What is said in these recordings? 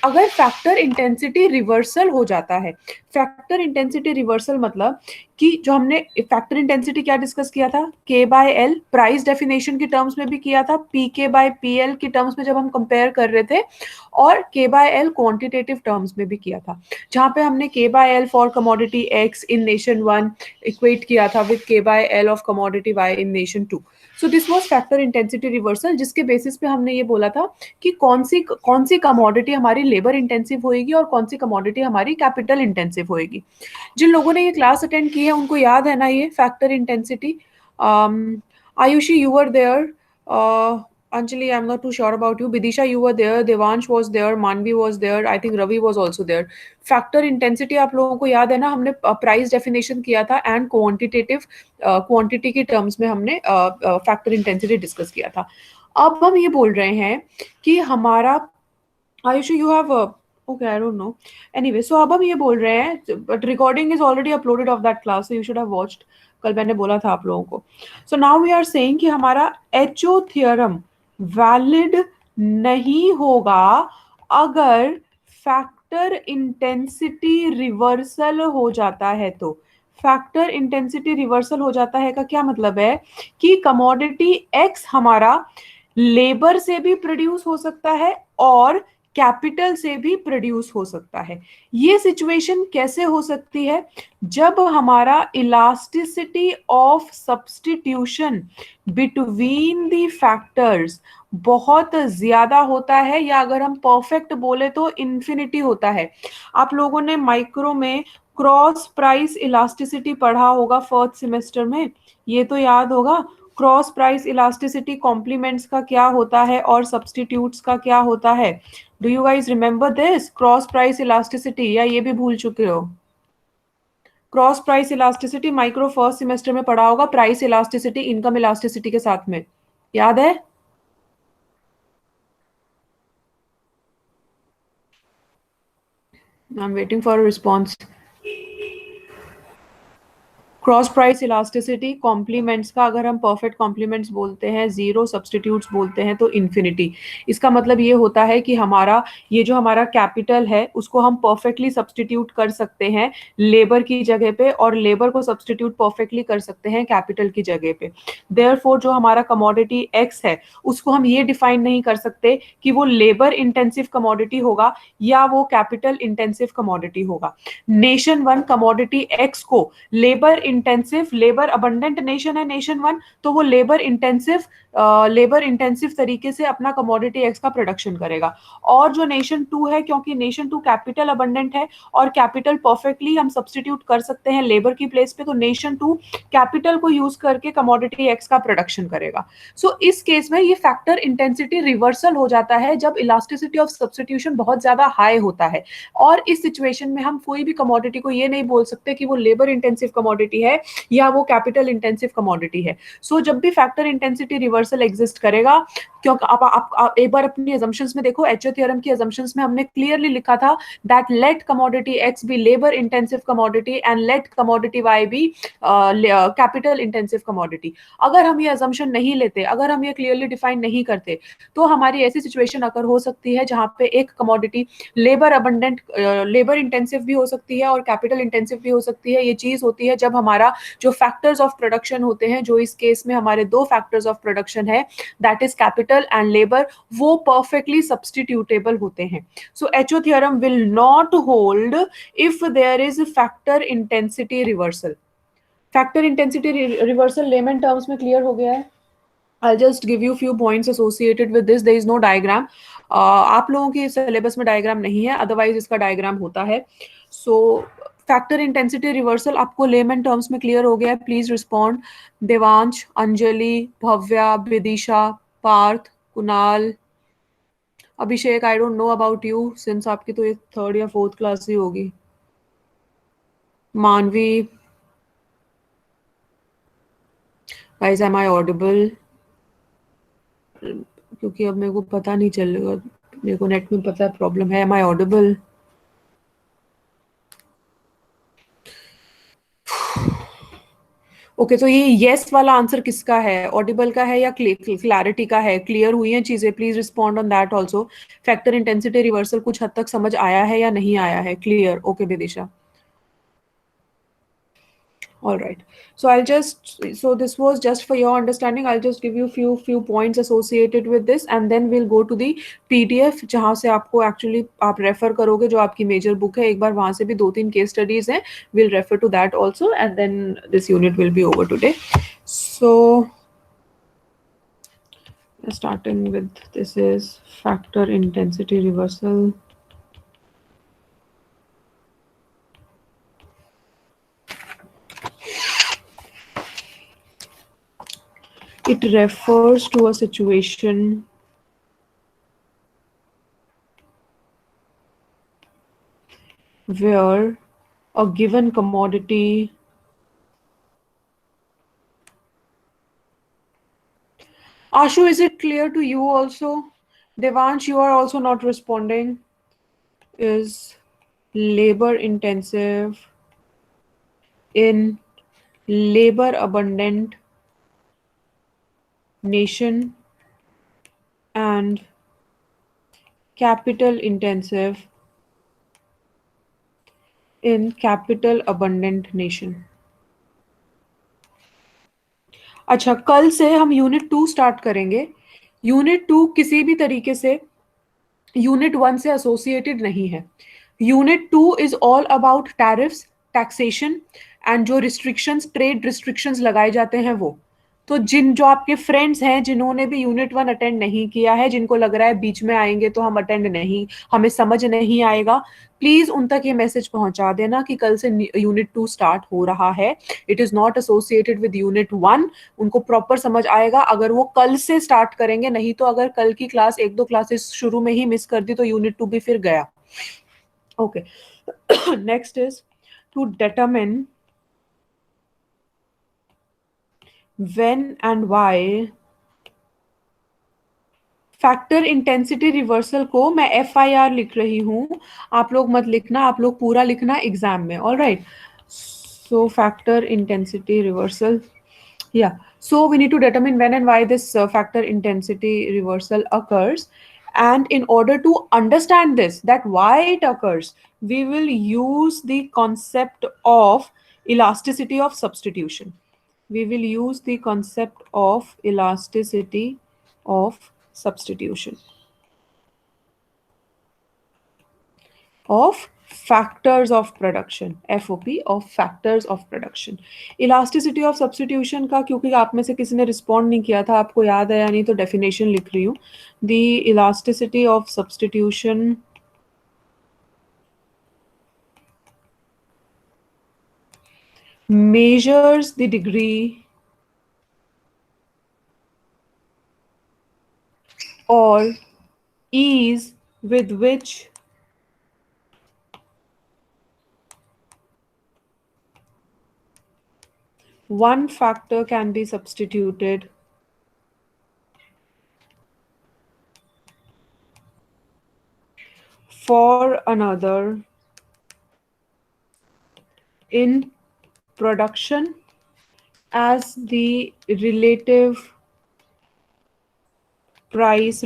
अगर factor intensity reversal हो जाता है, फैक्टर इंटेंसिटी रिवर्सल मतलब कि जो हमने फैक्टर इंटेंसिटी क्या डिस्कस किया था, के बाय एल प्राइस डेफिनेशन के टर्म्स में भी किया था, पी के बाय पी एल के टर्म्स में जब हम कंपेयर कर रहे थे, और के बाय एल क्वांटिटेटिव टर्म्स में भी किया था, जहां पे हमने K by L for commodity X in nation one equate किया था with K by L of commodity Y in nation two. So this was factor intensity reversal, जिसके बेसिस पे हमने ये बोला था कि कौन सी कमोडिटी हमारी लेबर इंटेंसिव होएगी और कौन सी कमोडिटी हमारी कैपिटल इंटेंसिव होएगी. जिन लोगों ने ये क्लास अटेंड की है उनको याद है ना ये factor intensity. Ayushi, you were there. Anjali, I'm not too sure about you. Bidisha, you were there. Devansh was there. Manvi was there. I think Ravi was also there. Factor intensity आप लोगों को याद है ना, हमने प्राइस डेफिनेशन किया था and quantitative quantity के टर्म्स में हमने फैक्टर इंटेंसिटी डिस्कस किया था. अब हम ये बोल रहे हैं कि हमारा Ayushi you have okay I don't know anyway. So अब हम ये बोल रहे हैं, but recording is already uploaded of that class, so you should have watched. कल मैंने बोला था आप लोगों को. So now we are saying कि हमारा एचओ थ्योरम वैलिड नहीं होगा अगर फैक्टर इंटेंसिटी रिवर्सल हो जाता है. तो फैक्टर इंटेंसिटी रिवर्सल हो जाता है का क्या मतलब है कि कमोडिटी एक्स हमारा लेबर से भी प्रोड्यूस हो सकता है और कैपिटल से भी प्रोड्यूस हो सकता है. ये सिचुएशन कैसे हो सकती है? जब हमारा elasticity of substitution between the factors बहुत ज्यादा होता है, या अगर हम परफेक्ट बोले तो इन्फिनिटी होता है. आप लोगों ने माइक्रो में क्रॉस प्राइस इलास्टिसिटी पढ़ा होगा फर्स्ट सेमेस्टर में, ये तो याद होगा. क्रॉस प्राइस इलास्टिसिटी कॉम्प्लीमेंट्स का क्या होता है और सब्स्टिट्यूट्स का क्या होता है? Do you guys remember this cross price elasticity, या ये भी भूल चुके हो? Cross price elasticity micro first semester में पढ़ा होगा, प्राइस इलास्टिसिटी इनकम इलास्टिसिटी के साथ में, याद है? I am waiting for a response. Cross price elasticity complements का अगर हम परफेक्ट कॉम्प्लीमेंट्स बोलते हैं, जीरो सब्स्टिट्यूट्स बोलते हैं, तो इन्फिनिटी. इसका मतलब ये होता है कि हमारा ये जो हमारा कैपिटल है उसको हम परफेक्टली सब्स्टिट्यूट कर सकते हैं लेबर की जगह पे, और लेबर को सब्स्टिट्यूट परफेक्टली कर सकते हैं कैपिटल की जगह पे. देयरफॉर जो हमारा कमोडिटी एक्स है उसको हम ये डिफाइन नहीं कर सकते कि वो लेबर इंटेंसिव कमोडिटी होगा या वो कैपिटल इंटेंसिव कमोडिटी होगा. नेशन वन कमोडिटी एक्स को labour intensive, labour abundant nation है नेशन वन, तो वो लेबर इंटेंसिव तरीके से अपना कमोडिटी एक्स का प्रोडक्शन करेगा. और जो नेशन टू है, क्योंकि नेशन टू कैपिटल अबंडेंट है और कैपिटल परफेक्टली हम सब्स्टिट्यूट कर सकते हैं लेबर की प्लेस पे, तो नेशन टू कैपिटल को यूज करके कमोडिटी एक्स का प्रोडक्शन करेगा. सो इस केस में ये फैक्टर इंटेंसिटी रिवर्सल हो जाता है जब इलास्टिसिटी ऑफ सब्स्टिट्यूशन बहुत ज्यादा हाई होता है. और इस सिचुएशन में हम कोई भी कमोडिटी को ये नहीं बोल सकते कि वो लेबर इंटेंसिव कमोडिटी है या वो कैपिटल इंटेंसिव कमोडिटी है. सो जब भी फैक्टर इंटेंसिटी रिवर्सल एग्जिस्ट करेगा, क्योंकि आप एक बार अपनी assumptions में देखो, एचओ थ्योरम की assumptions में हमने क्लियरली लिखा था that let commodity X be labor intensive commodity and let commodity Y be capital intensive commodity. अगर हम ये assumption नहीं लेते, अगर हम ये क्लियरली डिफाइन नहीं करते, तो हमारी ऐसी सिचुएशन अगर हो सकती है जहां पे एक commodity labour abundant, labour intensive भी हो सकती है और कैपिटल इंटेंसिव भी हो सकती है. ये चीज होती है जब हमारा जो फैक्टर्स ऑफ प्रोडक्शन होते हैं, जो इस केस में हमारे दो फैक्टर्स ऑफ प्रोडक्शन है, that is capital and labour, वो परफेक्टली सब्स्टिट्यूटेबल होते हैं. So H O theorem will not hold if there is factor intensity reversal. Factor intensity reversal layman terms में क्लियर हो गया है? I'll just give you few points associated with this. There is no diagram. आप लोगों के syllabus में diagram नहीं है, अदरवाइज इसका डायग्राम होता है. सो फैक्टर इंटेंसिटी रिवर्सल आपको लेमन टर्म्स में क्लियर हो गया है? Please respond. Devansh, Anjali, Bhavya, Vidisha, Parth, Kunal, Abhishek. I don't know about you since आपकी तो ये थर्ड या फोर्थ क्लास ही होगी. मानवी, गाइस एम आई ऑडिबल? क्योंकि अब मेरे को पता नहीं चलेगा, मेरे को नेट में पता है प्रॉब्लम है. M I audible? ओके, तो ये येस वाला आंसर किसका है? ऑडिबल का है या क्लैरिटी का है? क्लियर हुई हैं चीजें? Please respond on that also. Factor intensity reversal कुछ हद तक समझ आया है या नहीं आया है? Clear? Okay Vidisha. All right. So I'll just, so this was just for your understanding. I'll just give you few points associated with this, and then we'll go to the PDF जहाँ से आपको actually आप refer करोगे जो आपकी major book है, एक बार वहाँ से भी 2-3 case studies हैं. We'll refer to that also, and then this unit will be over today. So starting with this is factor intensity reversal. It refers to a situation where a given commodity Ashu, is it clear to you also? Devansh, you are also not responding. Is labor intensive in labor abundant nation and capital intensive in capital abundant nation. अच्छा, कल से हम unit 2 start करेंगे. Unit 2 किसी भी तरीके से unit 1 से एसोसिएटेड नहीं है. Unit 2 is all about tariffs, taxation and जो रिस्ट्रिक्शंस, ट्रेड रिस्ट्रिक्शंस लगाए जाते हैं वो. तो जो आपके फ्रेंड्स हैं जिन्होंने भी यूनिट 1 अटेंड नहीं किया है, जिनको लग रहा है बीच में आएंगे तो हम अटेंड नहीं, हमें समझ नहीं आएगा, प्लीज उन तक ये मैसेज पहुंचा देना कि कल से यूनिट 2 स्टार्ट हो रहा है. It is not associated with unit 1. उनको प्रॉपर समझ आएगा अगर वो कल से स्टार्ट करेंगे, नहीं तो अगर कल की क्लास 1-2 क्लासेस शुरू में ही मिस कर दी तो यूनिट 2 भी फिर गया. Okay. Next is to determine when and why factor intensity reversal को मैं FIR लिख रही हूं, आप लोग मत लिखना, आप लोग पूरा लिखना एग्जाम में. All right. So factor intensity reversal, yeah, so we need to determine when and why this factor intensity reversal occurs. And in order to understand this, that why it occurs, we will use the concept of elasticity of substitution. We will use the concept of elasticity of substitution of factors of production, FOP of factors of production. Elasticity of substitution का क्योंकि आप में से किसी ने respond नहीं किया था, आपको याद है या नहीं, तो डेफिनेशन लिख रही हूँ. The elasticity of substitution measures the degree or ease with which one factor can be substituted for another in production as the relative price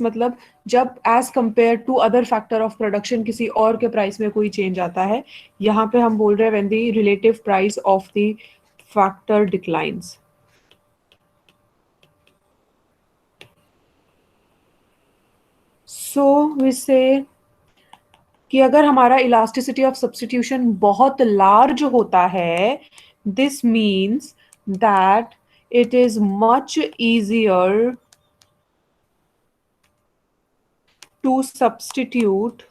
मतलब जब as compare to other factor of production किसी और के price में कोई change आता है. यहाँ पे हम बोल रहे हैं when the relative price of the factor declines. So we say कि अगर हमारा इलास्टिसिटी ऑफ सब्स्टिट्यूशन बहुत लार्ज होता है, this means that it is much easier to substitute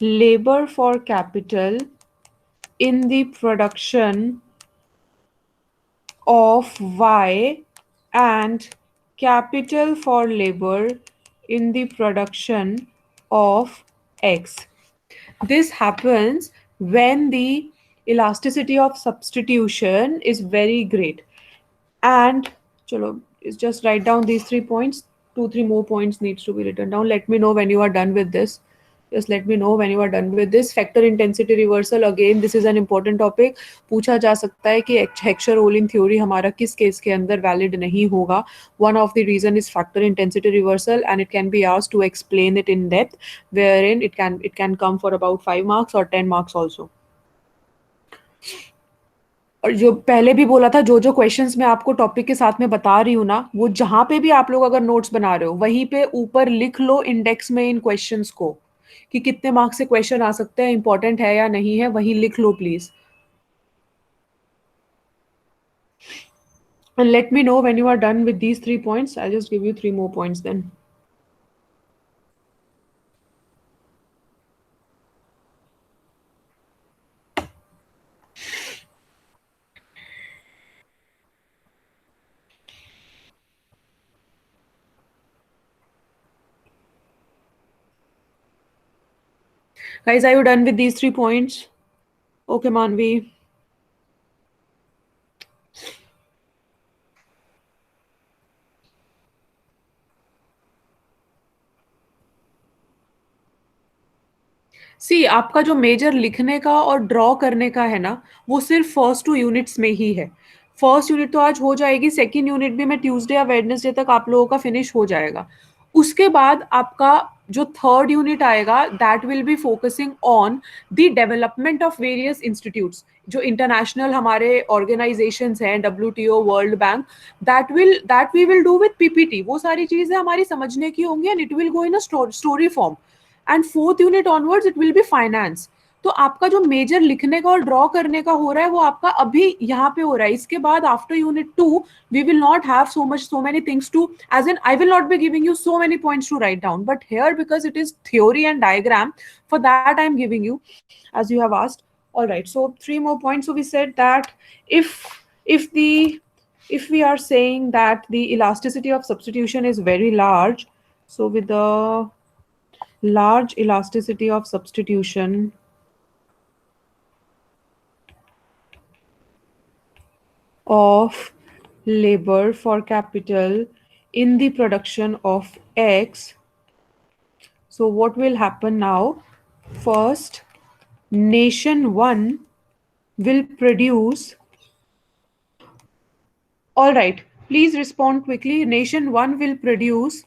labor for capital in the production of Y and capital for labor in the production of X. This happens when the elasticity of substitution is very great. And chalo, just write down these 3 points. 2-3 more points needs to be written down. Let me know when you are done with this. Just let me know when you are done with this. Factor intensity reversal, again this is an important topic. पूछा जा सकता है कि Heckscher Ohlin theory हमारा किस case के अंदर valid नहीं होगा. One of the reason is factor intensity reversal, and it can be asked to explain it in depth, wherein it can come for about 5 marks or 10 marks also. और जो पहले भी बोला था, जो क्वेश्चंस मैं आपको टॉपिक के साथ में बता रही हूँ ना, वो जहां पे भी आप लोग अगर नोट्स बना रहे हो वहीं पे ऊपर लिख लो इंडेक्स में इन क्वेश्चंस को, कि कितने मार्क्स से क्वेश्चन आ सकते हैं, इंपॉर्टेंट है या नहीं है, वहीं लिख लो please. And let me know when you are done with these 3 points. I'll just give you 3 more points then. Guys, are you done with these 3 points? Okay, Manvi. सी, आपका जो मेजर लिखने का और ड्रॉ करने का है ना, वो सिर्फ फर्स्ट 2 यूनिट्स में ही है. फर्स्ट यूनिट तो आज हो जाएगी, सेकेंड यूनिट भी मैं ट्यूसडे या वेडनेसडे तक आप लोगों का फिनिश हो जाएगा. उसके बाद आपका जो थर्ड यूनिट आएगा, that will be focusing on the development of various institutes, जो इंटरनेशनल हमारे ऑर्गेनाइजेशंस हैं, WTO, world bank, that we will do with PPT. वो सारी चीजें हमारी समझने की होंगी, and it will go in a story form. And fourth unit onwards it will be finance. तो आपका जो मेजर लिखने का और ड्रॉ करने का हो रहा है, वो आपका अभी यहाँ पे हो रहा है. इसके बाद after unit 2 we will not have so many things to, as in I will not be giving you so many points to write down, but here because it is theory and diagram, for that I am giving you, as you have asked. All right, so 3 more points. So we said that if if the if we are saying that the elasticity of substitution is very large, so with the large elasticity of substitution, of labor for capital in the production of X. So what will happen now? First, nation 1 will produce. All right, please respond quickly. Nation 1 will produce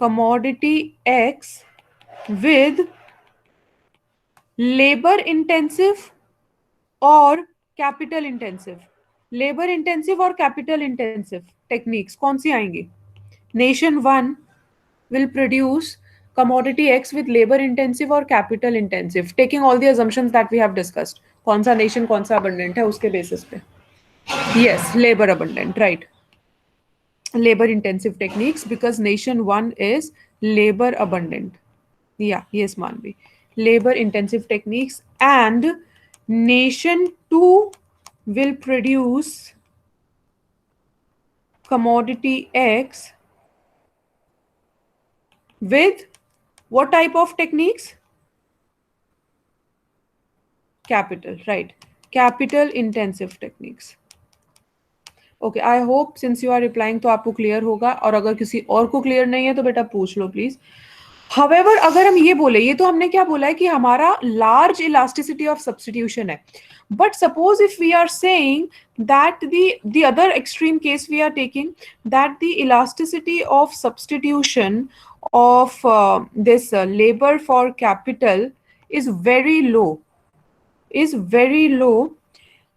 commodity X with labor intensive और capital intensive. Labour intensive और capital intensive techniques कौन सी आएंगी? Nation 1 will produce commodity X with labor intensive और capital intensive, taking all the assumptions that we have discussed. कौन सा nation कौन सा abundant है उसके बेसिस पे. Yes, labor abundant, right. Labor intensive techniques, because nation 1 is labor abundant. Yeah, yes, Manvi. Labor intensive techniques, and nation 2 will produce commodity X with what type of techniques? Capital, right. Capital intensive techniques. Okay, I hope since you are replying तो आपको clear होगा, और अगर किसी और को clear नहीं है तो बेटा पूछ लो प्लीज. However, अगर हम ये बोले, ये तो हमने क्या बोला है कि हमारा लार्ज इलास्टिसिटी ऑफ सब्स्टिट्यूशन है. But suppose if we are saying that the other extreme case we are taking, that the elasticity of substitution of this labor for capital is very low,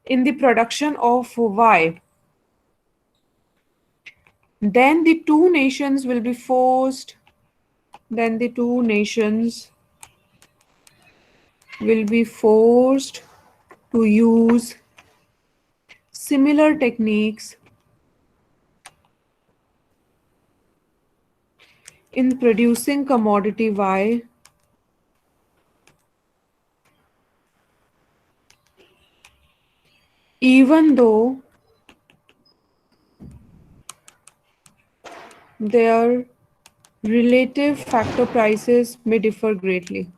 in the production of Y, then the two nations will be forced, then the two nations will be forced to use similar techniques in producing commodity Y, even though their relative factor prices may differ greatly.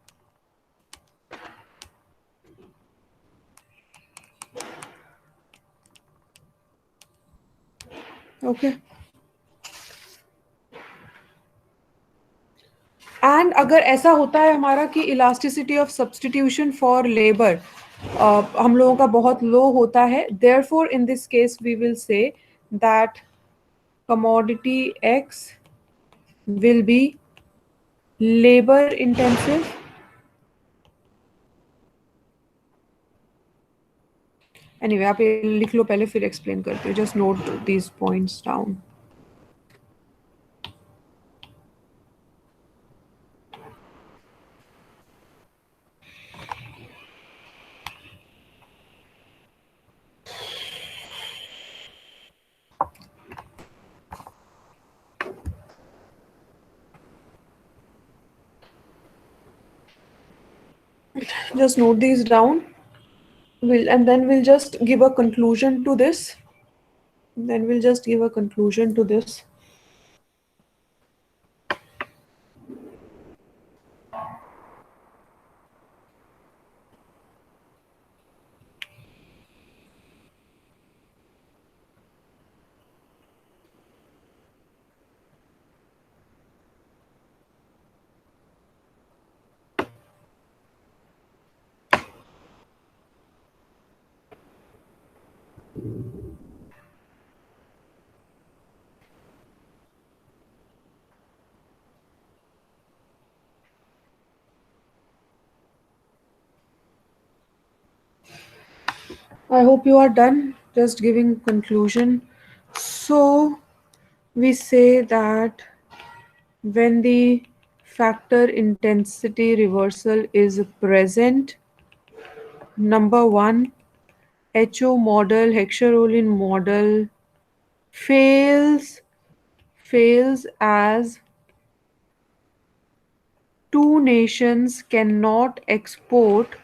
Okay. And अगर ऐसा होता है हमारा कि elasticity of substitution for labour हम लोगों का बहुत लो होता है, therefore in this case we will say that commodity X will be labor intensive. Anyway, आप ये लिख लो पहले फिर एक्सप्लेन करते हो. Just note these points down. Just note these down. And then we'll just give a conclusion to this. Then we'll just give a conclusion to this. I hope you are done. Just giving conclusion. So we say that when the factor intensity reversal is present, number one, HO model, Heckscher-Ohlin model fails as two nations cannot export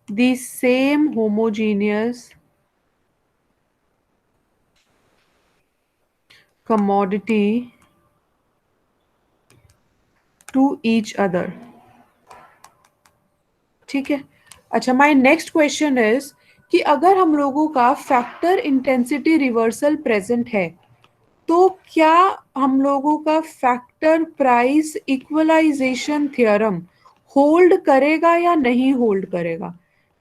the same homogeneous commodity to each other. ठीक है. अच्छा, my next question is कि अगर हम लोगों का factor intensity reversal present है तो क्या हम लोगों का factor price equalisation theorem hold करेगा या नहीं होल्ड करेगा?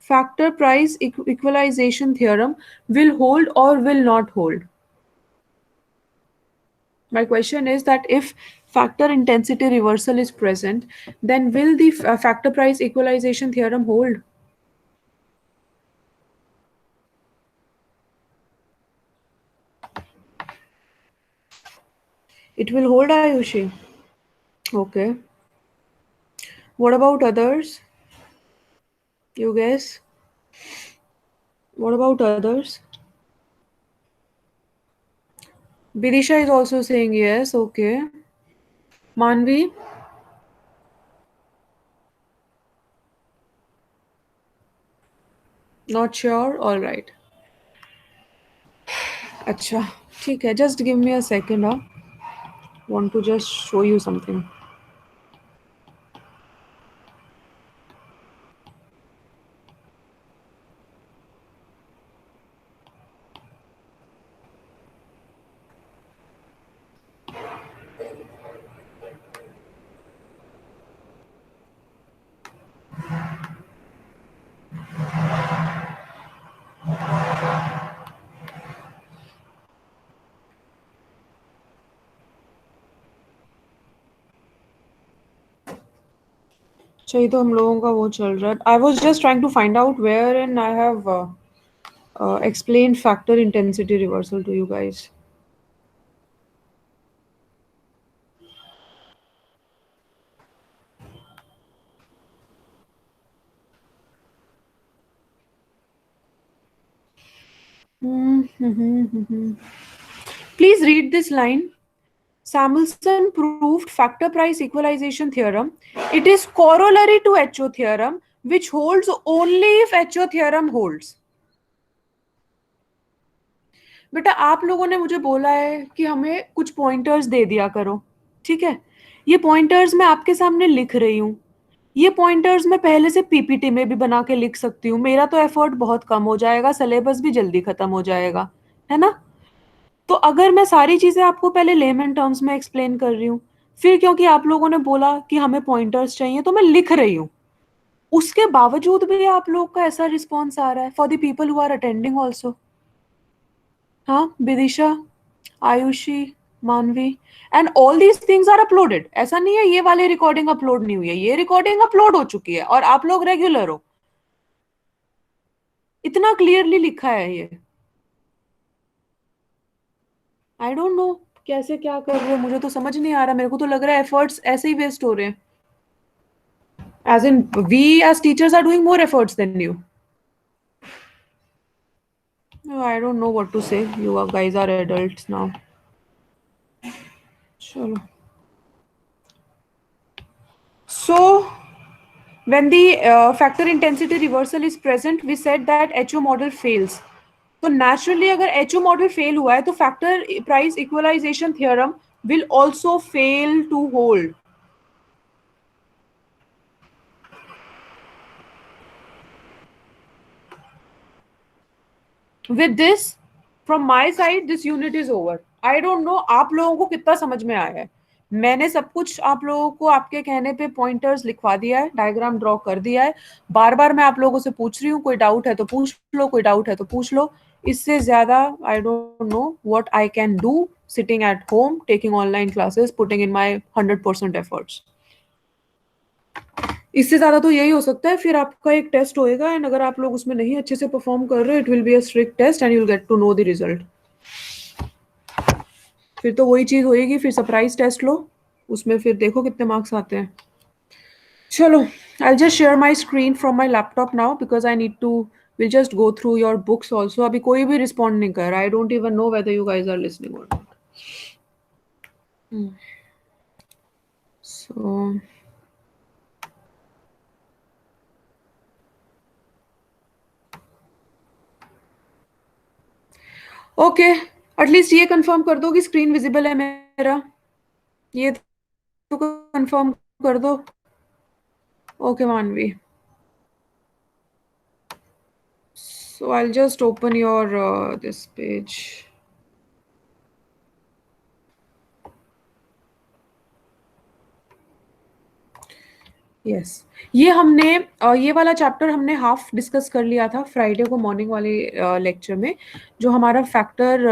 Factor price equalisation theorem will hold और will not hold? My question is that if factor intensity reversal is present, then will the factor price equalization theorem hold? It will hold, Ayushi. Okay. What about others? You guess? What about others? Bidisha is also saying yes. Okay. Manvi? Not sure? All right. Acha. ठीक है. Just give me a second. Huh? Want to just show you something. चाहिए तो हम लोगों का वो चल रहा है. I was just trying to find out where and I have explained factor intensity reversal to you guys. Please read this line. Samuelson proved factor price equalization theorem. It is corollary to HO theorem, which holds only if HO theorem holds. बेटा आप लोगों ने मुझे बोला है कि हमें कुछ पॉइंटर्स दे दिया करो. ठीक है, ये पॉइंटर्स मैं आपके सामने लिख रही हूँ. ये पॉइंटर्स मैं पहले से पीपीटी में भी बना के लिख सकती हूँ. मेरा तो एफर्ट बहुत कम हो जाएगा, सिलेबस भी जल्दी खत्म हो जाएगा, है ना? तो अगर मैं सारी चीजें आपको पहले लेमन टर्म्स में एक्सप्लेन कर रही हूँ, फिर क्योंकि आप लोगों ने बोला कि हमें पॉइंटर्स चाहिए तो मैं लिख रही हूँ, उसके बावजूद भी आप लोग का ऐसा रिस्पॉन्स आ रहा है for the people who are attending also. हाँ, Vidisha, Ayushi, Manvi, and all these things are uploaded. ऐसा नहीं है ये वाली रिकॉर्डिंग अपलोड नहीं हुई है, ये रिकॉर्डिंग अपलोड हो चुकी है और आप लोग रेगुलर हो। इतना क्लियरली लिखा है ये। आई डोंट नो कैसे क्या कर रहे हो, मुझे तो समझ नहीं आ रहा। मेरे को तो लग रहा है एफर्ट्स ऐसे ही वेस्ट हो रहे हैं, as in we as teachers are doing more efforts than you. I don't know what to say, you guys are adults now. चलो, so when the factor intensity reversal is present, we said that HO model fails. तो naturally अगर HO model fail हुआ है तो factor price equalization theorem will also fail to hold. With this, from my side, this unit is over. I don't know आप लोगों को कितना समझ में आया है। मैंने सब कुछ आप लोगों को आपके कहने पे पॉइंटर्स लिखवा दिया है, डायग्राम ड्रॉ कर दिया है। बार बार मैं आप लोगों से पूछ रही हूँ, कोई डाउट है तो पूछ लो, कोई डाउट है तो पूछ लो। इससे ज्यादा आई don't know what I can do sitting at home taking online classes putting in my 100% efforts. इससे ज्यादा तो यही हो सकता है। फिर आपका एक टेस्ट होएगा एंड अगर आप लोग उसमें नहीं अच्छे से परफॉर्म कर रहे हो, it will be a strict test and you will get to know the result. फिर तो वही चीज होएगी, फिर सरप्राइज टेस्ट लो, उसमें फिर देखो कितने मार्क्स आते हैं। चलो, I just share my screen from my laptop now because I need to will just go through your books also. अभी कोई भी रिस्पॉन्ड नहीं कर रहा, I don't even know whether you guys are listening और नॉट। सो ओके, एटलीस्ट ये confirm कर दो कि स्क्रीन विजिबल है मेरा, ये तो कंफर्म कर दो। ओके मानवी, so I'll just open your this page. Yes, ये हमने ये वाला चैप्टर हमने हाफ डिस्कस कर लिया था फ्राइडे को मॉर्निंग वाले लेक्चर में। जो हमारा फैक्टर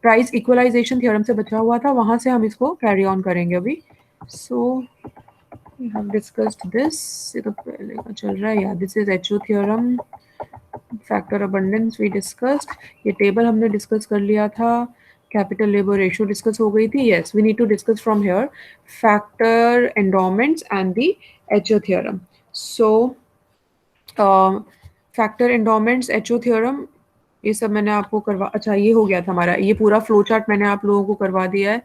प्राइस इक्वलाइजेशन थ्योरम से बचा हुआ था, वहां से हम इसको कैरी ऑन करेंगे अभी। So we have discussed this, ये तो पहले का चल रहा है। या this is HO theorem, factor abundance we discussed. ये टेबल हमने डिस्कस कर लिया था। कैपिटल लेबर रेशियो डिस्कस हो गई थी। Yes, we need to discuss from here factor endowments and the HO theorem. So factor endowments, HO theorem, ये सब मैंने आपको करवा, अच्छा ये हो गया था हमारा, ये पूरा फ्लो चार्ट मैंने आप लोगों को करवा दिया है।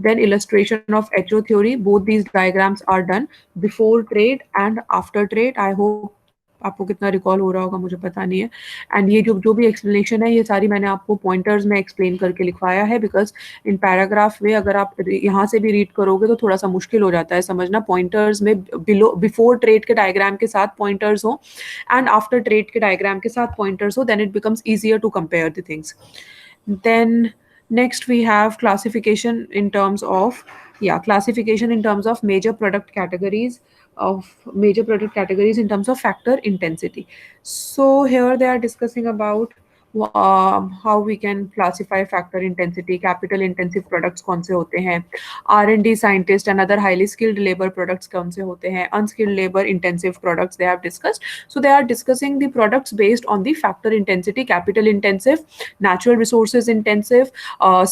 Then illustration of HO theory, both these diagrams are done before trade and after trade. I hope आपको कितना रिकॉल हो रहा होगा मुझे पता नहीं है। एंड ये जो जो भी एक्सप्लेनेशन है ये सारी मैंने आपको पॉइंटर्स में एक्सप्लेन करके लिखवाया है, बिकॉज इन पैराग्राफ में अगर आप यहाँ से भी रीड करोगे तो थोड़ा सा मुश्किल हो जाता है समझना। पॉइंटर्स में बिलो बिफोर ट्रेड के डायग्राम के साथ पॉइंटर्स हो एंड आफ्टर ट्रेड के डायग्राम के साथ पॉइंटर्स हो, then it becomes easier to compare the things. Then next we have classification in terms of, yeah, classification in terms of major product categories, in terms of factor intensity. So here they are discussing about how we can classify factor intensity, capital intensive products कौन से होते हैं, R&D scientist and other highly skilled labor products कौन से होते हैं, unskilled labor intensive products they have discussed. So they are discussing the products based on the factor intensity, capital intensive, natural resources intensive,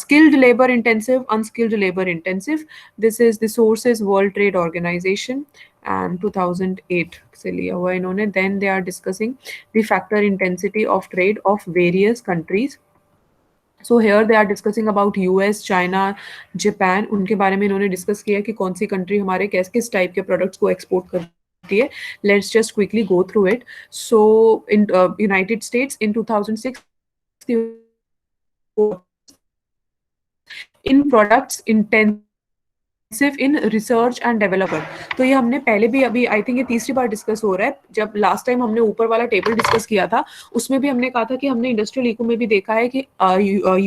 skilled labor intensive, unskilled labor intensive. This is the sources World Trade Organization and 2008 से लिया हुआ इन्होंने. Then they are discussing the factor intensity of trade of various countries. So here they are discussing about US, China, Japan. उनके बारे में इन्होंने discuss किया कि कौन सी कंट्री हमारे किस किस टाइप के प्रोडक्ट्स को एक्सपोर्ट करती है. Let's just quickly go through it. So in United States in 2006, in products intensive in research and development. तो ये हमने पहले भी अभी आई थिंक ये तीसरी बार डिस्कस हो रहा है। जब लास्ट टाइम हमने ऊपर वाला टेबल डिस्कस किया था उसमें भी हमने कहा था कि हमने इंडस्ट्रियल इको में भी देखा है कि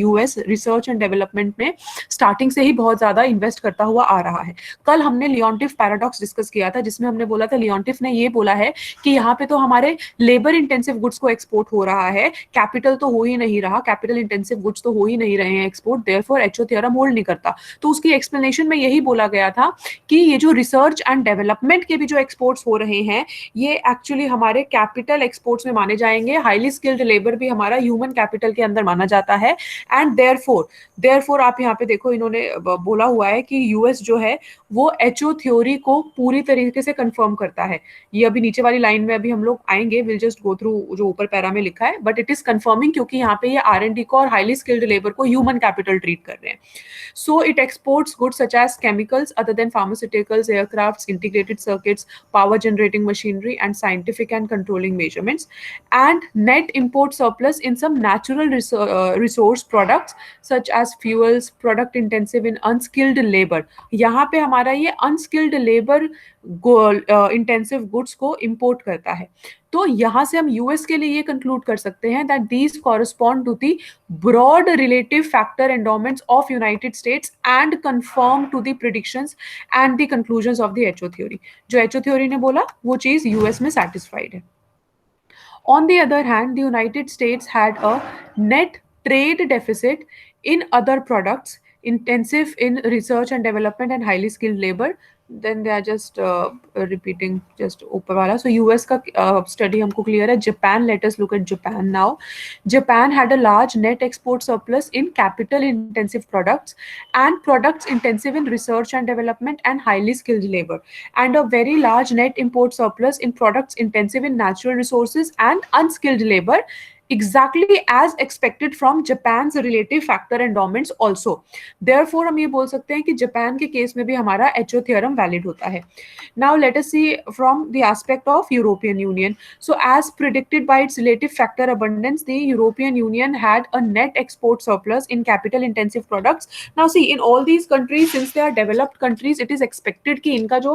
यूएस रिसर्च एंड डेवलपमेंट में स्टार्टिंग से ही बहुत ज्यादा इन्वेस्ट करता हुआ आ रहा है। कल हमने लियोंटिफ पैराडॉक्स डिस्कस किया था जिसमें हमने बोला था, लियोंटिफ ने ये बोला है कि यहाँ पे तो हमारे लेबर इंटेंसिव गुड्स को एक्सपोर्ट हो रहा है, कैपिटल तो हो ही नहीं रहा, कैपिटल इंटेंसिव गुड्स तो हो ही नहीं रहे हैं export, therefore HO theorem hold नहीं करता। तो उसकी एक्सप्लेनेशन में यही बोला गया था कि ये जो रिसर्च एंड डेवलपमेंट के भी जो एक्सपोर्ट्स हो रहे हैं ये एक्चुअली हमारे कैपिटल एक्सपोर्ट्स में माने जाएंगे। हाईली स्किल्ड लेबर भी हमारा ह्यूमन कैपिटल के अंदर माना जाता है। एंड देयरफॉर आप यहाँ पे देखो इन्होंने बोला हुआ है कि यूएस जो है वो एचओ थ्योरी को पूरी तरीके से कंफर्म करता है। ये अभी नीचे वाली लाइन में अभी हम लोग आएंगे, विल जस्ट गो थ्रू जो ऊपर पैरा में लिखा है, बट इट इज कंफर्मिंग क्योंकि यहाँ पे ये आर&डी को और हाईली स्किल्ड लेबर को ह्यूमन कैपिटल ट्रीट कर रहे हैं। So it exports goods such as chemicals other than pharmaceuticals, aircrafts, integrated circuits, power generating machinery, and scientific and controlling measurements. And net import surplus in some natural resource products such as fuels, product intensive in unskilled labor. यहाँ पे हमारा ये unskilled labor intensive goods को import करता है। तो यहां से हम यूएस के लिए ये कंक्लूड कर सकते हैं that these correspond to the broad relative factor endowments of United States and conform to the predictions and the conclusions of the HO theory. जो HO theory ने बोला वो चीज यूएस में satisfied है। On the other hand, the United States had a net trade deficit in other products intensive in research and development and highly skilled labor. Then they are just repeating just ऊपर वाला. So US का study हमको clear है. Japan, let us look at Japan now. Japan had a large net export surplus in capital intensive products and products intensive in research and development and highly skilled labor, and a very large net import surplus in products intensive in natural resources and unskilled labor, exactly as expected from Japan's relative factor endowments also. Therefore हम ये बोल सकते हैं कि Japan के case में भी हमारा एचओ थ्योरम वैलिड होता है. Now let us see from the aspect of European Union. So as predicted by its relative factor abundance, the European Union had a net export surplus in capital intensive products. Now see, in all these countries, since they are developed countries, it is expected कि इनका जो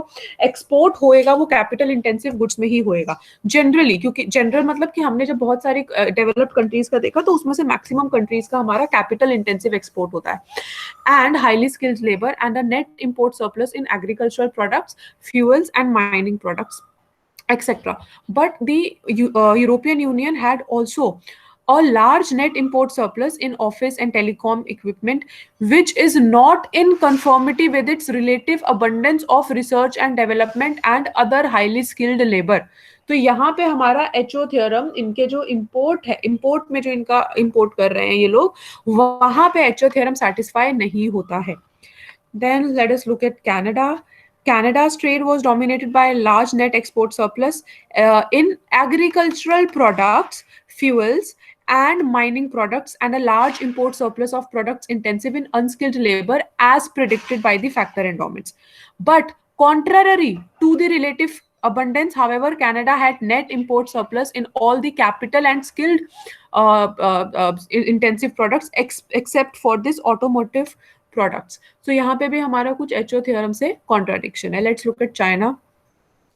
export होएगा वो capital intensive goods में ही होएगा generally, क्योंकि general मतलब कि हमने जब बहुत सारी डेवलप्ड कंट्रीज का देखा तो उसमें से मैक्सिमम कंट्रीज का हमारा कैपिटल इंटेंसिव एक्सपोर्ट होता है and highly skilled labour and a net import surplus in agricultural products, fuels and mining products, etc. But the European Union had also a large net import surplus in office and telecom equipment, which is not in conformity with its relative abundance of research and development and other highly skilled labor. तो यहाँ पे हमारा HO theorem इनके जो import है, import में जो इनका इंपोर्ट कर रहे हैं ये लोग, वहां पे एचओ थ्योरम सेटिस्फाई नहीं होता है. Then let us look at Canada. Canada's trade was dominated by a large net export surplus in agricultural products, fuels, and mining products, and a large import surplus of products intensive in unskilled labor, as predicted by the factor endowments. But contrary to the relative abundance, however, Canada had net import surplus in all the capital and skilled intensive products except for this automotive products. So यहाँ पे भी हमारा कुछ HO theorem से contradiction है. Let's look at China.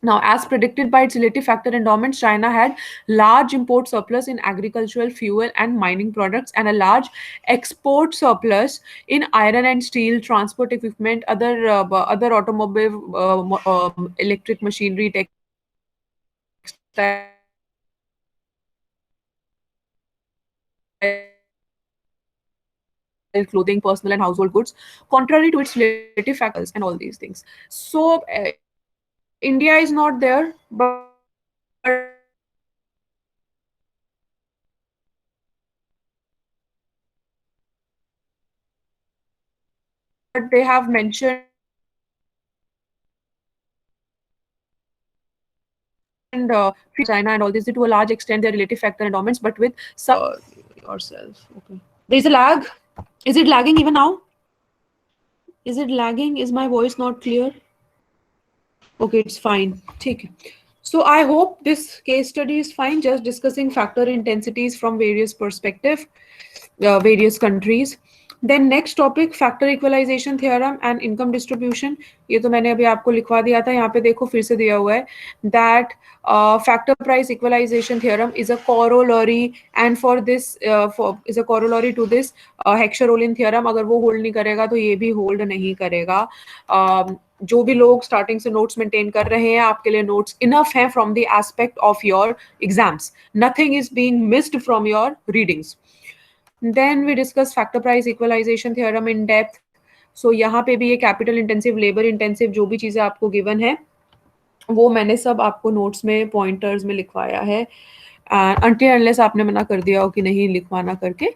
Now, as predicted by its relative factor endowments, China had large import surplus in agricultural, fuel, and mining products, and a large export surplus in iron and steel, transport equipment, other automobile, electric machinery, textile, clothing, personal and household goods, contrary to its relative factors and all these things. So India is not there, but they have mentioned China and all this to a large extent their relative factor endowments, but with some yourself. Okay, there's a lag. Is it lagging even now? Is it lagging? Is my voice not clear? Okay, it's fine. Take it. So I hope this case study is fine. Just discussing factor intensities from various perspectives, various countries. Then next topic factor equalisation theorem and income distribution. ये तो मैंने अभी आपको लिखवा दिया था, यहाँ पे देखो फिर से दिया हुआ है that factor price equalisation theorem is a corollary and for this is a corollary to this Heckscher Ohlin theorem. अगर वो होल्ड नहीं करेगा तो ये भी होल्ड नहीं करेगा। जो भी लोग स्टार्टिंग से नोट्स मेंटेन कर रहे हैं, आपके लिए नोट्स इनफ है from the aspect of your exams, nothing is being missed from your readings. Then we discuss factor price equalization theorem in depth. So यहाँ पे भी ये कैपिटल इंटेंसिव, लेबर इंटेंसिव जो भी चीज़ें आपको गिवन है वो मैंने सब आपको नोट्स में पॉइंटर्स में लिखवाया है, अनटिल अनलेस आपने मना कर दिया हो कि नहीं लिखवाना करके।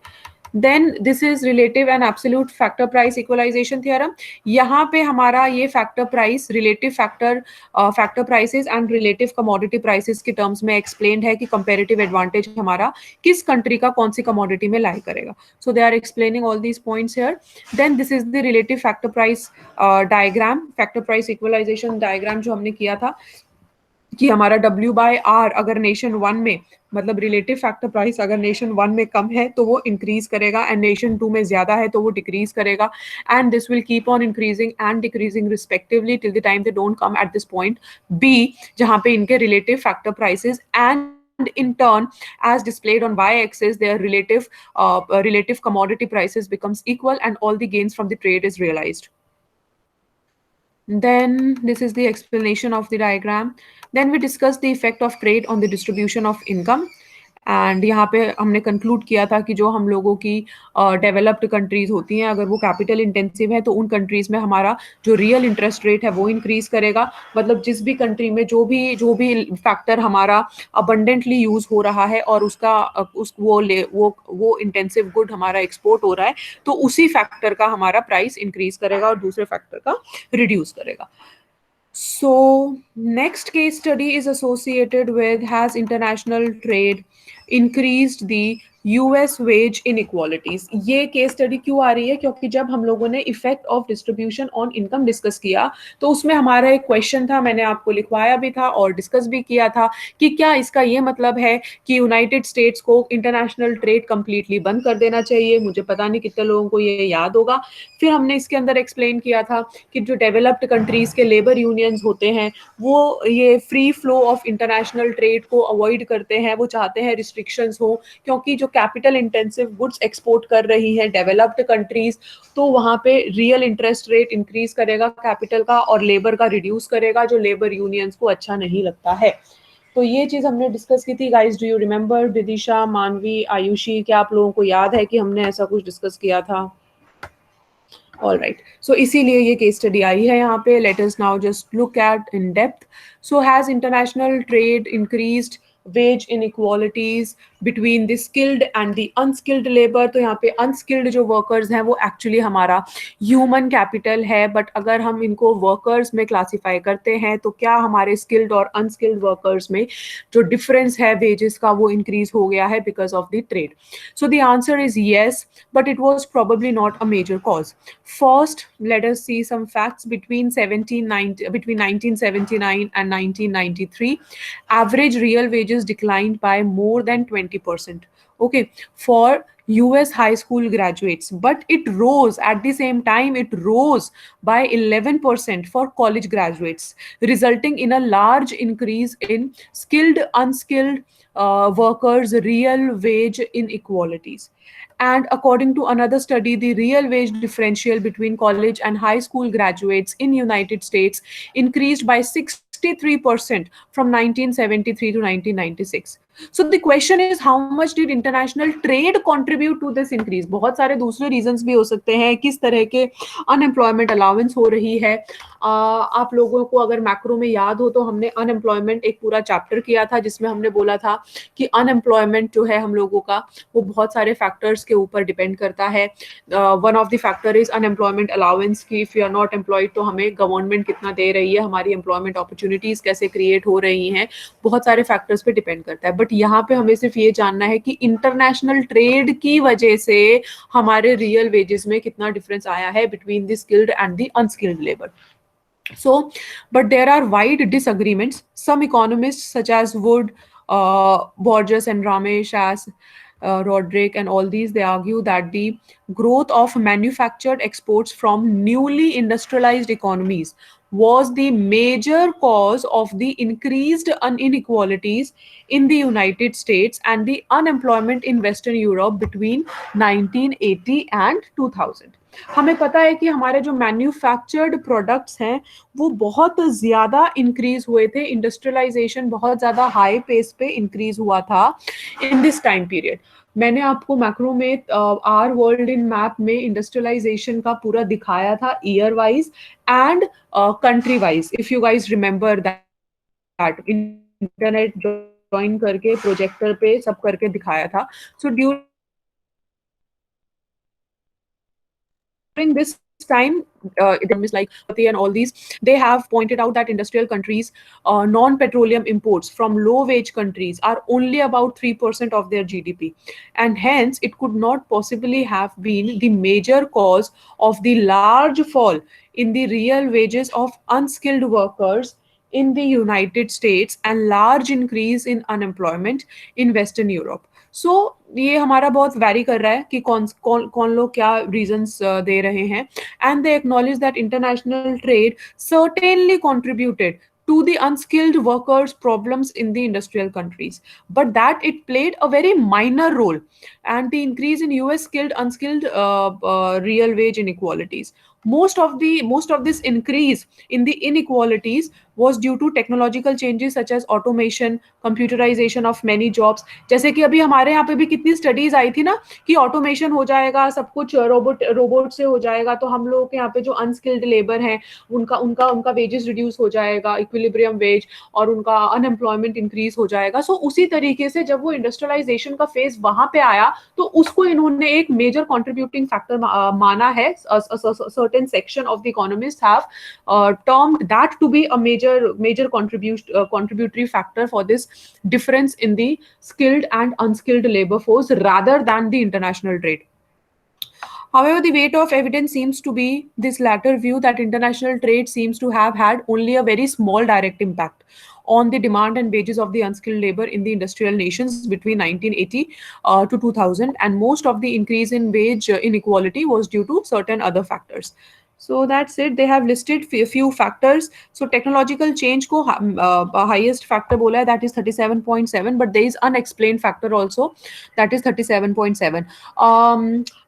Then this is relative and absolute factor price equalisation theorem. यहाँ पे हमारा ये factor price, relative factor, factor prices and relative commodity prices के टर्म्स में एक्सप्लेन्ड है कि कंपेरेटिव एडवांटेज हमारा किस कंट्री का कौन सी कमोडिटी में लाई करेगा। So they are explaining all these points here. Then this is the relative factor price diagram, factor price equalization diagram जो हमने किया था कि हमारा W/R अगर नेशन वन में, मतलब रिलेटिव फैक्टर प्राइस अगर नेशन वन में कम है तो वो इंक्रीज करेगा एंड नेशन टू में ज्यादा है तो वो डिक्रीज करेगा, and this will keep on increasing and decreasing respectively till the time they don't come at this point B, जहां पे इनके relative factor prices and in turn as displayed on y-axis their relative commodity prices becomes equal and all the gains from the trade is realized. Then this is the explanation of the diagram. Then we discuss the effect of trade on the distribution of income. And यहाँ पे हमने conclude किया था कि जो हम लोगों की डेवलप्ड कंट्रीज होती हैं, अगर वो कैपिटल इंटेंसिव है तो उन कंट्रीज में हमारा जो रियल इंटरेस्ट रेट है वो इंक्रीज करेगा। मतलब जिस भी कंट्री में जो भी फैक्टर हमारा अबंडेंटली यूज हो रहा है और उसका वो इंटेंसिव गुड हमारा एक्सपोर्ट हो रहा है तो उसी फैक्टर का हमारा प्राइस इंक्रीज करेगा और दूसरे फैक्टर का रिड्यूस करेगा। So next case study is associated with has international trade increased the US wage inequalities। ये केस स्टडी क्यों आ रही है? क्योंकि जब हम लोगों ने effect of distribution on income discuss किया तो उसमें हमारा एक क्वेश्चन था, मैंने आपको लिखवाया भी था और डिस्कस भी किया था कि क्या इसका ये मतलब है कि यूनाइटेड स्टेट्स को इंटरनेशनल ट्रेड कंप्लीटली बंद कर देना चाहिए। मुझे पता नहीं कितने लोगों को ये याद होगा। फिर हमने इसके अंदर एक्सप्लेन किया था कि जो डेवलप्ड कंट्रीज के लेबर यूनियंस होते हैं वो ये free flow of international trade को अवॉइड करते हैं, वो चाहते हैं रिस्ट्रिक्शंस हो, क्योंकि जो कैपिटल इंटेंसिव गुड्स एक्सपोर्ट कर रही हैं डेवलप्ड कंट्रीज तो वहाँ पे रियल इंटरेस्ट रेट इंक्रीज करेगा कैपिटल का और लेबर का रिड्यूस करेगा, जो लेबर यूनियंस को अच्छा नहीं लगता है। तो ये चीज हमने डिस्कस की थी। Guys, do you remember? Vidisha, मानवी, आयुषी, क्या आप लोगों को याद है कि हमने ऐसा कुछ डिस्कस किया था? ऑल राइट, सो इसीलिए ये केस स्टडी आई है यहाँ पे। Let us now just look at in depth. So has international trade increased wage inequalities between the skilled and the unskilled labour? तो यहाँ पे अनस्किल्ड जो वर्कर्स हैं वो एक्चुअली हमारा ह्यूमन कैपिटल है, बट अगर हम इनको वर्कर्स में क्लासिफाई करते हैं तो क्या हमारे स्किल्ड और अनस्किल्ड वर्कर्स में जो डिफरेंस है वेजेस का वो इंक्रीज हो गया है because of the trade? So the answer is yes, but it was probably not a major cause. First, let us see some facts. Between 1979 and 1993, average real wages declined by more than 20%. Okay, for US high school graduates, but it rose at the same time, it rose by 11% for college graduates, resulting in a large increase in skilled, unskilled workers' real wage inequalities. And according to another study, the real wage differential between college and high school graduates in United States increased by 63% from 1973 to 1996. So the question is, how much did international trade contribute to this increase? बहुत सारे दूसरे reasons भी हो सकते हैं किस तरह के unemployment allowance हो रही है। आप लोगों को अगर मैक्रो में याद हो तो हमने अनएम्प्लॉयमेंट एक पूरा चैप्टर किया था जिसमें हमने बोला था कि अनएम्प्लॉयमेंट जो है हम लोगों का वो बहुत सारे फैक्टर्स के ऊपर डिपेंड करता है। One of the factor is unemployment allowance की if you are not employed तो हमें गवर्नमेंट कितना दे रही है, हमारी एम्प्लॉयमेंट अपॉर्चुनिटीज कैसे क्रिएट हो रही हैं, बहुत सारे फैक्टर्स पे डिपेंड करता है। बट यहाँ पे हमें सिर्फ ये जानना है कि इंटरनेशनल ट्रेड की वजह से हमारे रियल वेजेस में कितना डिफरेंस आया है between the skilled and the unskilled labour. So, but there are wide disagreements. Some economists, such as Wood, Borges, and Ramesh, Roderick and all these, they argue that the growth of manufactured exports from newly industrialized economies was the major cause of the increased inequalities in the United States and the unemployment in Western Europe between 1980 and 2000. हमें पता है कि हमारे जो manufactured products हैं वो बहुत ज़्यादा इंक्रीज हुए थे, इंडस्ट्रियलाइजेशन बहुत ज़्यादा हाई पेस पे इंक्रीज हुआ था इन दिस टाइम पीरियड। मैंने आपको मैक्रो में आर वर्ल्ड इन मैप में इंडस्ट्रियलाइजेशन का पूरा दिखाया था year wise and country wise, if you guys remember that, internet join करके प्रोजेक्टर पे सब करके दिखाया था। सो during this time, economists like and all these, they have pointed out that industrial countries, non-petroleum imports from low-wage countries are only about 3% of their GDP, and hence it could not possibly have been the major cause of the large fall in the real wages of unskilled workers in the United States and large increase in unemployment in Western Europe. सो ये हमारा बहुत vary कर रहा है कि कौन कौन कौन लोग क्या रीजंस दे रहे हैं, and they acknowledge that international trade certainly contributed to the unskilled workers problems in the industrial countries, but that it played a very minor role and the increase in US skilled unskilled real wage inequalities. Most of this increase in the inequalities was due to technological changes such as automation, computerization of many jobs. जैसे कि अभी हमारे यहाँ पे भी कितनी studies I थी ना कि ऑटोमेशन हो जाएगा, सब कुछ रोबोट से हो जाएगा, तो हम लोग के यहाँ पे जो अनस्किल्ड लेबर है उनका उनका उनका वेजेस रिड्यूस हो जाएगा, इक्विलिब्रियम वेज, और उनका अनएम्प्लॉयमेंट इंक्रीज हो जाएगा। सो उसी तरीके से जब वो इंडस्ट्रियलाइजेशन का फेज वहां पे आया तो उसको इन्होंने एक मेजर कॉन्ट्रीब्यूटिंग फैक्टर माना है। Certain section of the economist have termed that to be a major contributory factor for this difference in the skilled and unskilled labor force rather than the international trade. However, the weight of evidence seems to be this latter view, that international trade seems to have had only a very small direct impact on the demand and wages of the unskilled labor in the industrial nations between 1980 to 2000, and most of the increase in wage inequality was due to certain other factors. So that's it. They have listed few factors. So technological change को highest factor बोला है, that is 37.7, but there is unexplained factor also, that is 37.7.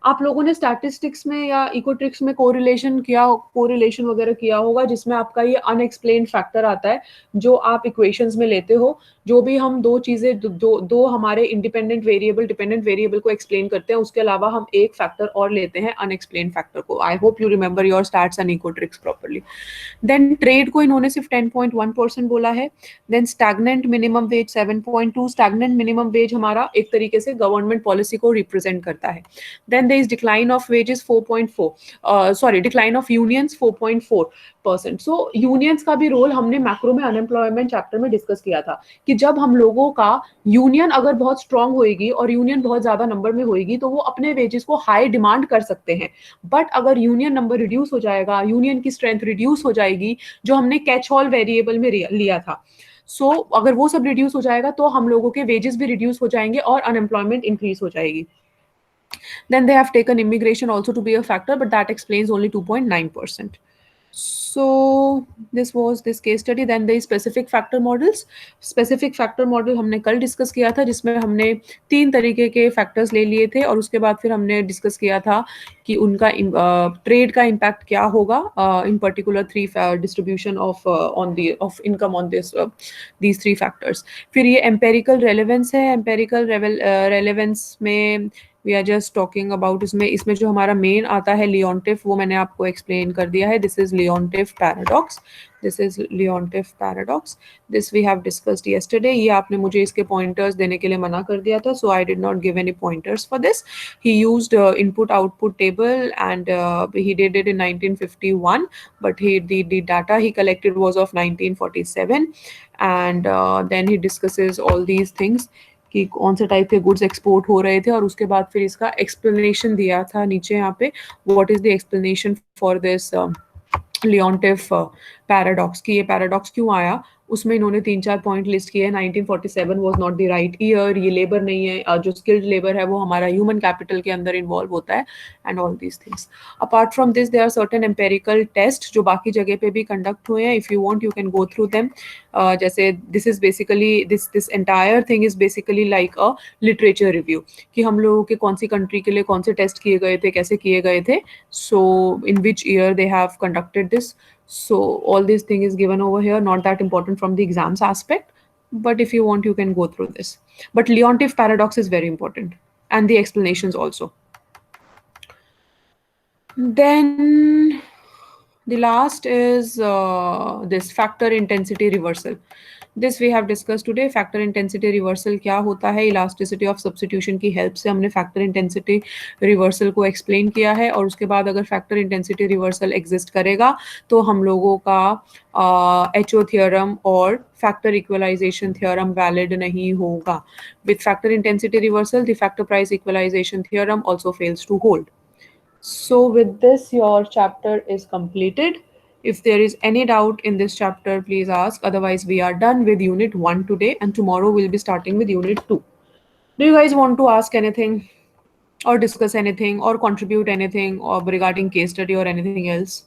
आप लोगों ने statistics में या इकोट्रिक्स में correlation वगैरह किया होगा जिसमें आपका ये अनएक्सप्लेन्ड फैक्टर आता है जो आप इक्वेशंस में लेते हो। जो भी हम दो चीजें दो हमारे इंडिपेंडेंट वेरिएबल डिपेंडेंट वेरिएबल को एक्सप्लेन करते हैं, उसके अलावा हम एक फैक्टर और लेते हैं अनएक्सप्लेन्ड फैक्टर को। I hope you remember your stats and econometrics properly. Then trade को इन्होंने सिर्फ 10.1% बोला है। Then stagnant minimum wage 7.2, stagnant minimum wage हमारा एक तरीके से गवर्नमेंट पॉलिसी को रिप्रेजेंट करता है। Then there is decline of wages 4.4, decline of unions 4.4%. so unions का भी रोल हमने मैक्रो में अनएम्प्लॉयमेंट चैप्टर में डिस्कस किया था कि जब हम लोगों का यूनियन अगर बहुत स्ट्रांग होएगी और यूनियन बहुत ज्यादा नंबर में होएगी तो वो अपने वेजेस को हाई डिमांड कर सकते हैं, बट अगर यूनियन नंबर रिड्यूस हो जाएगा, यूनियन की स्ट्रेंथ रिड्यूस हो जाएगी, जो हमने कैच ऑल वेरिएबल में लिया था, सो अगर वो सब रिड्यूस हो जाएगा तो हम लोगों के वेजेस भी रिड्यूस हो जाएंगे और अनएम्प्लॉयमेंट इंक्रीज हो जाएगी। Then they have taken immigration also to be a factor, but that explains only 2.9%. So this was this case study. Then the specific factor models. Specific factor model हमने कल discuss किया था जिसमें हमने 3 तरीके के फैक्टर्स ले लिए थे और उसके बाद फिर हमने डिस्कस किया था कि उनका ट्रेड का इम्पैक्ट क्या होगा, in particular 3 distribution of income on these 3 factors. फिर ये एम्पेरिकल रेलेवेंस है। एम्पेरिकल रेलेवेंस में we are just talking about, इसमें जो हमारा मेन आता है लियोन्टिफ, वो मैंने आपको एक्सप्लेन कर दिया है। This is Leontief paradox, this is Leontief paradox, this we have discussed yesterday. ये आपने मुझे इसके पॉइंटर्स देने के लिए मना कर दिया था, so I did not give any pointers for this. He used input output table and he did it in 1951, but the data he collected was of 1947, and then he discusses all these things कि कौन से type के goods export हो रहे थे, और उसके बाद फिर इसका एक्सप्लेनेशन दिया था नीचे यहाँ पे, what is the explanation for this Leontief paradox, कि ये पैराडॉक्स क्यों आया, उसमें इन्होंने 3-4 पॉइंट लिस्ट किए हैं। 1947 was not the right year, ये लेबर नहीं है, जो स्किल्ड लेबर है वो हमारा ह्यूमन कैपिटल के अंदर इन्वॉल्व होता है, and all these things. Apart from this there are certain empirical test जो बाकी जगह पे भी कंडक्ट हुए हैं। If you want you can go through them. जैसे this is basically this entire thing is basically like a literature review, कि हम लोगों के कौन सी कंट्री के लिए कौन से टेस्ट किए गए थे, कैसे किए गए थे, so in which year they have conducted this. So all this thing is given over here, not that important from the exams aspect, but if you want you can go through this. But Leontief paradox is very important, and the explanations also. Then the last is this factor intensity reversal. This we have discussed today. Factor intensity reversal क्या होता है? Elasticity of substitution की help से हमने factor intensity reversal को explain किया है, और उसके बाद अगर factor intensity reversal exist करेगा तो हम लोगों का HO theorem और factor equalization theorem valid नहीं होगा. With factor intensity reversal, the factor price equalization theorem also fails to hold. So, with this, your chapter is completed. If there is any doubt in this chapter, please ask. Otherwise, we are done with Unit 1 today, and tomorrow we'll be starting with Unit 2. Do you guys want to ask anything, or discuss anything, or contribute anything, or regarding case study or anything else?